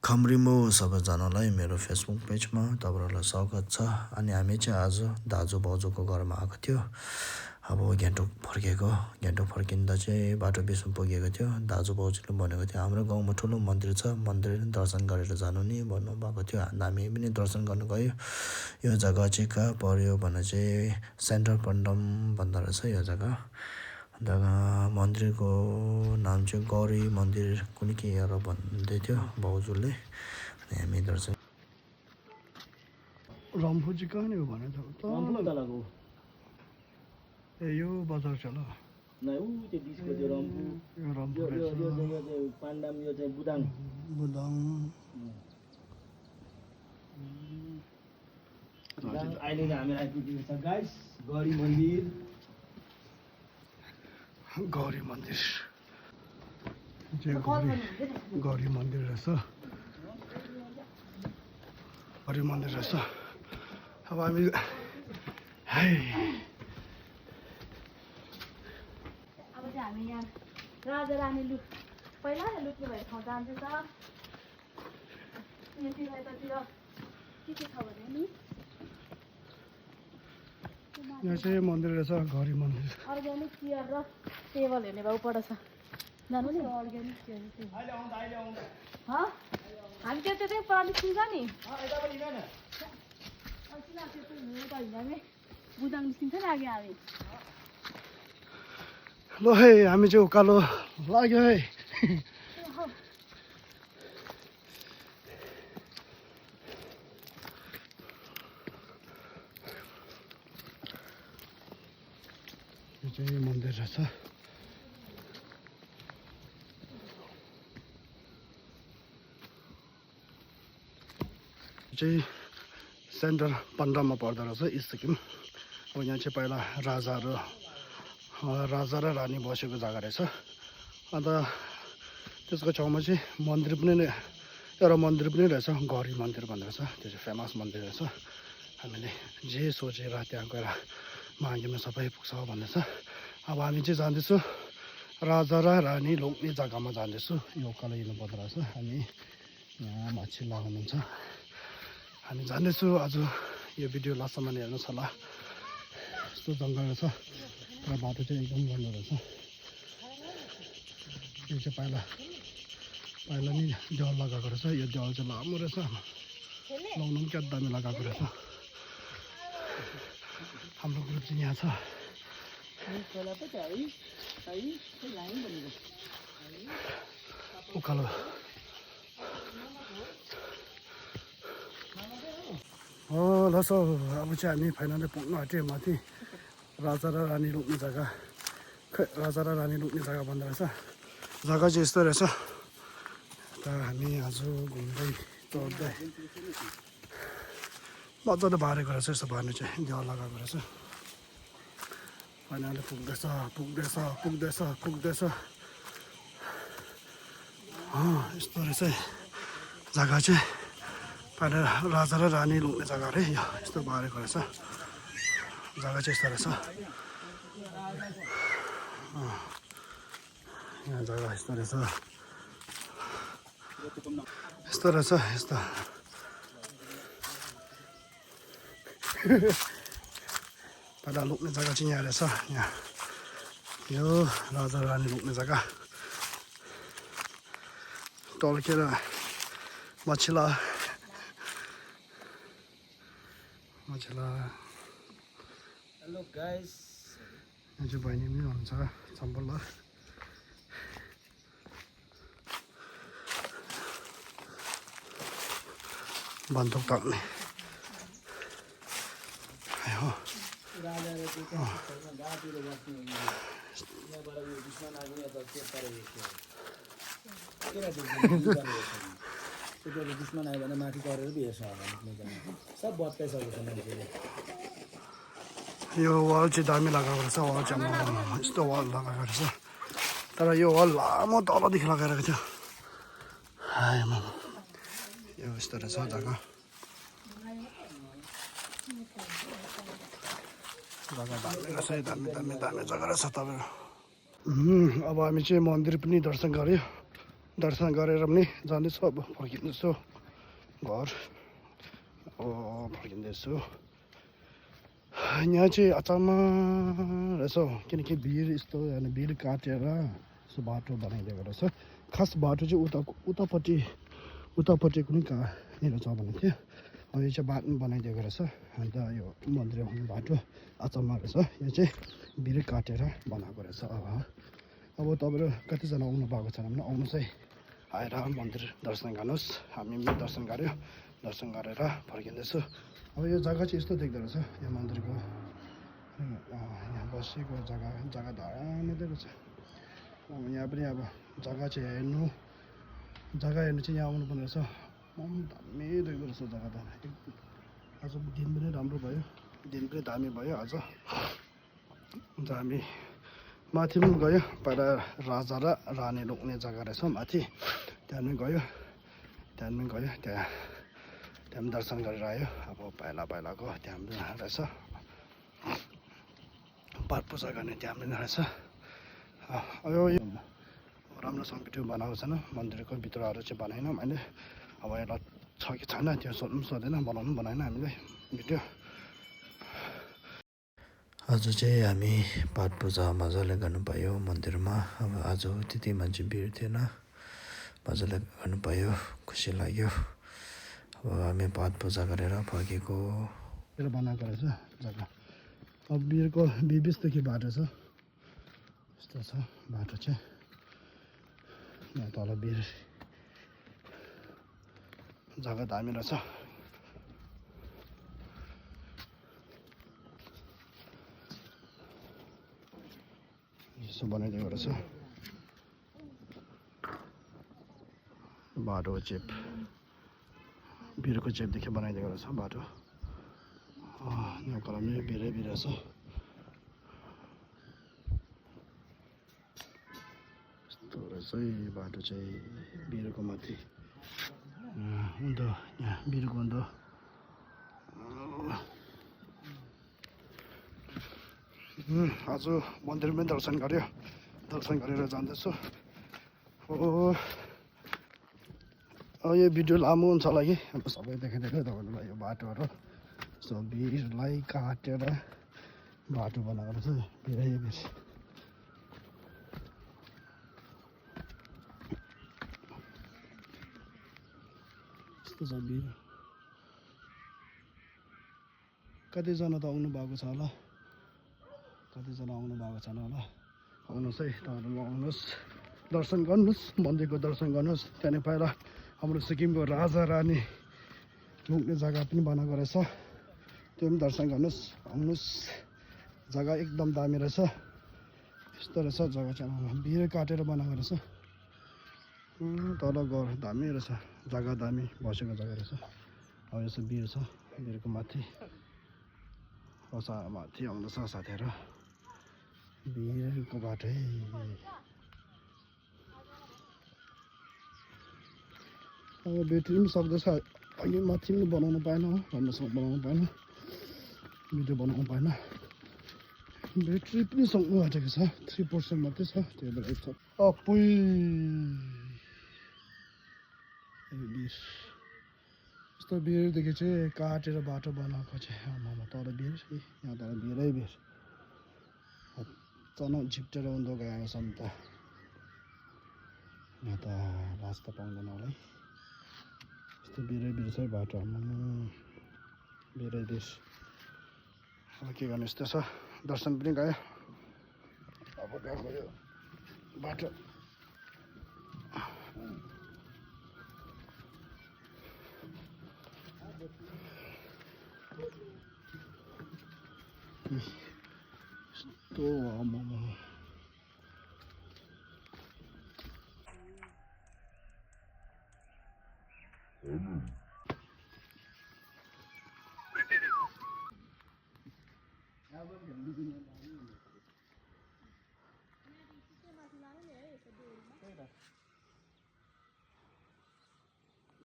Welcome रिमु सबैजनालाई मेरो Facebook पेजमा तपाईँहरूलाई स्वागत छ। अनि हामी चाहिँ आज दाजु भाउजूको घरमा आएको थियो। अब गान्तोक फर्किँदा चाहिँ बाटो बिचमा पुगेको थियो। दाजु भाउजूले भनेको थियो हाम्रो गाउँमा ठुलो मन्दिर छ, मन्दिर दर्शन गरेर जानु नि भन्नुभएको थियो। हामी पनि दर्शन गर्नु गयो। यो जग्गा चाहिँ कहाँ पर्यो भने चाहिँ सेन्टर पण्डम भन्दो रहेछ यो जग्गा। मन्दिरको नाम चाहिँ गौरी मन्दिर कुनै के हेर भन्दै थियो भाउजूले। अनि हामी दर्शन रम्फू चाहिँ कहाँनिर भने तलको ए यो बजार छ ल नै उ त्यो बिचको त्यो रम्फू यो रम्फू यो चाहिँ पाण्डाम यो चाहिँ बुदाङ अहिले हामी आइपुगेको छ गाइस गौरी मन्दिर गौरी मन्दिर गौरी मन्दिर रहेछ। गौरी मन्दिर रहेछ। अब हामी हामी यहाँ राजा रानी पहिला लुट्नु भएको ठाउँ जान्छ त यतितिर यतातिर के छ भने नि यहाँ चाहिँ मन्दिर रहेछ गौरी मन्दिर। अर्ग्यानिक चियर र टेबल हेर्ने भाउ पढ छ जानु नि अर्ग्यानिक चियर हामी त्यो चाहिँ पढाउनु सुन्छ नि बुदाङ निस्किन्छ नि अघि हामी ल है हामी चाहिँ उकालो लाग्यो है। यो चाहिँ मन्दिर रहेछ। चाहिँ सेन्टर पन्ध्रमा पर्दो रहेछ इस्ट सिक्किम। अब यहाँ चाहिँ पहिला राजा र रानी बसेको जग्गा रहेछ। अन्त त्यसको छेउमा चाहिँ मन्दिर पनि एउटा मन्दिर पनि रहेछ गौरी मन्दिर भन्ने रहेछ। त्यो चाहिँ फेमस मन्दिर रहेछ। हामीले जे सोचेर त्यहाँ गएर माग्यौँ सबै पुग्छ भन्दैछ। अब हामी चाहिँ जाँदैछु राजा र रानी लोग्ने जग्गामा जाँदैछु। यो उकालो हिँड्नुपर्दो रहेछ। हामी यहाँ माछी लगाउनुहुन्छ। हामी जाँदैछु। आज यो भिडियो लास्टसम्म हेर्नुहोस् होला। यस्तो जङ्गल रहेछ र बाटो चाहिँ एकदम राम्रो रहेछ। यो चाहिँ पहिला नि देवाल लगाएको रहेछ। यो देवाल चाहिँ लामो रहेछ। लाउनु पनि क्या दामी लगाएको रहेछ। हाम्रो ग्रुप चाहिँ यहाँ छ। उकालो ल सो अब चाहिँ हामी फाइनली पुग्नु आँट्यो माथि राजा र रानी लुक्ने जग्गा। राजा र रानी लुक्ने जग्गा भन्दो रहेछ। जग्गा चाहिँ यस्तो रहेछ। त हामी आज घुम्दै चढ्दै मजाले बारेको रहेछ। यस्तो बार्ने चाहिँ देवाल लगाएको रहेछ। फाइनली पुग्दैछ। यस्तो रहेछ जग्गा चाहिँ। पहिला राजा र रानी लुक्ने जग्गा अरे यो यस्तो बारेको रहेछ। जग्गा चाहिँ यस्तो रहेछ। यहाँ जग्गा यस्तो रहेछ। यस्तो पहिला लुक्ने जग्गा चाहिँ यहाँ रहेछ। यहाँ यो राजा रानी लुक्ने जग्गा। टल्केर मछिला हेलो गाइस यहाँ चाहिँ बहिनी पनि हुन्छ सम्बल बन्दुक तान्ने हो। दुश्मन आयो भने माथि गरेर पो हेर्छ सब बत्ताइसकेको छ मान्छेले। यो वाल चाहिँ दामी लगाएको रहेछ। वाल चाहिँ यस्तो वाल लगाएको रहेछ। तर यो वाल लामो तलदेखि लगाइरहेको थियो। यो यस्तो रहेछ जग्गा। दामी रहेछ। दामी जग्गा रहेछ तपाईँको। अब हामी चाहिँ मन्दिर पनि दर्शन गऱ्यो। दर्शन गरेर पनि जाँदैछु अब फर्किँदैछु घर फर्किँदैछु यहाँ चाहिँ अचम्म रहेछ किनकि भिर यस्तो भिर काटेर यसो बाटो बनाइदिएको रहेछ खास बाटो चाहिँ उतापट्टि कुनै कहाँनिर छ भने थियो अब यो चाहिँ बाटो बनाइदिएको रहेछ अन्त यो मन्दिर आउने बाटो अचम्म रहेछ यो चाहिँ भिर काटेर बनाएको रहेछ अब तपाईँहरू कतिजना आउनु भएको छ भने आउनुहोस् है आएर मन्दिर दर्शन गर्नुहोस् हामी पनि दर्शन गऱ्यो दर्शन गरेर फर्किँदैछु अब यो जग्गा चाहिँ यस्तो देख्दो रहेछ यो मन्दिरको यहाँ बसेको जग्गा दामी दिएको छ अब यहाँ पनि अब जग्गा हेर्नु चाहिँ यहाँ आउनुपर्ने रहेछ दामी देख्दो रहेछ जग्गा त आज दिन पनि राम्रो भयो दिन पनि दामी भयो आज हामी माथि पनि गयो पहिला राजा र रानी रोक्ने जग्गा रहेछ माथि त्यहाँ पनि गयो त्यहाँ पनि दर्शन गरेर आयो अब पहिलाको त्यहाँ पनि रहेछ पाठ पूजा गर्ने त्यहाँ पनि रहेछ अब यो राम्रोसँग भिडियो बनाएको छैन मन्दिरको भित्रहरू चाहिँ बनाएन मैले अब यसलाई छ कि छैन त्यो सोध्नु सोधेन बनाउनु बनाएन हामीले भिडियो आज चाहिँ हामी पाठ पूजा मजाले गर्नु पायो मन्दिरमा अब आज त्यति मान्छे भिड थिएन मजाले गर्नु पायो खुसी लाग्यो अब हामी पाठ पूजा गरेर फर्केको बनाएको रहेछ जग्गा अब भिरको बिचदेखि बाटो छ यस्तो छ बाटो चाहिँ यहाँ तल भिर जग्गा दामी रहेछ यसो बनाइदिएको रहेछ बाटोको चेप भिरको चेपदेखि बनाइदिएको रहेछ बाटो यहाँ कलमी भिरै रहेछ यस्तो रहेछ बाटो चाहिँ भिरको माथि उँधो यहाँ भिरको उँधो आज मन्दिरमै दर्शन गरेर जाँदैछु यो भिडियो लामो हुन्छ होला कि अब सबै देखाइदिएको तपाईँहरूलाई यो बाटोहरू सो भिरलाई काटेर बाटो बनाएको रहेछ भिरै भिर यस्तो छ भिर कतिजना त आउनु भएको छ होला कतिजना आउनु भएको छैन होला आउनुहोस् है तपाईँहरू आउनुहोस् दर्शन गर्नुहोस् मन्दिरको दर्शन गर्नुहोस् त्यहाँदेखि पहिला हाम्रो सिक्किमको राजा रानी लुक्ने जग्गा पनि बनाएको रहेछ त्यो पनि दर्शन गर्नुहोस् आउनुहोस् जग्गा एकदम दामी रहेछ यस्तो रहेछ जग्गा चाहिँ भिर काटेर बनाएको रहेछ तल घर दामी रहेछ जग्गा दामी बसेको जग्गा रहेछ अब यसो भिर छ भिरको माथि माथि आउँदैछ साथीहरू भिरको बाटो है अब ब्याट्री पनि सक्दैछ अहिले माथि पनि बनाउनु पाएन हो राम्रोसँग बनाउनु पाएन भिडियो बनाउनु पाएन ब्याट्री पनि सक्नु आँटेको छ 3% मात्रै छ त्यो भएर छ अपुई भिर यस्तो भिरदेखि चाहिँ काटेर बाटो बनाएको चाहिँ आमामा तल भिर यहाँ तल भिरै भिर तनाउ झिप्टेर उँधो गएको छ नि त यहाँ त रास्ता पाउँदैन होला है यस्तो भिरै भिर चाहिँ बाटो भिरै भिर अब के गर्नु यस्तो छ दर्शन पनि गयो अब गएको यो बाटो यस्तो आमामा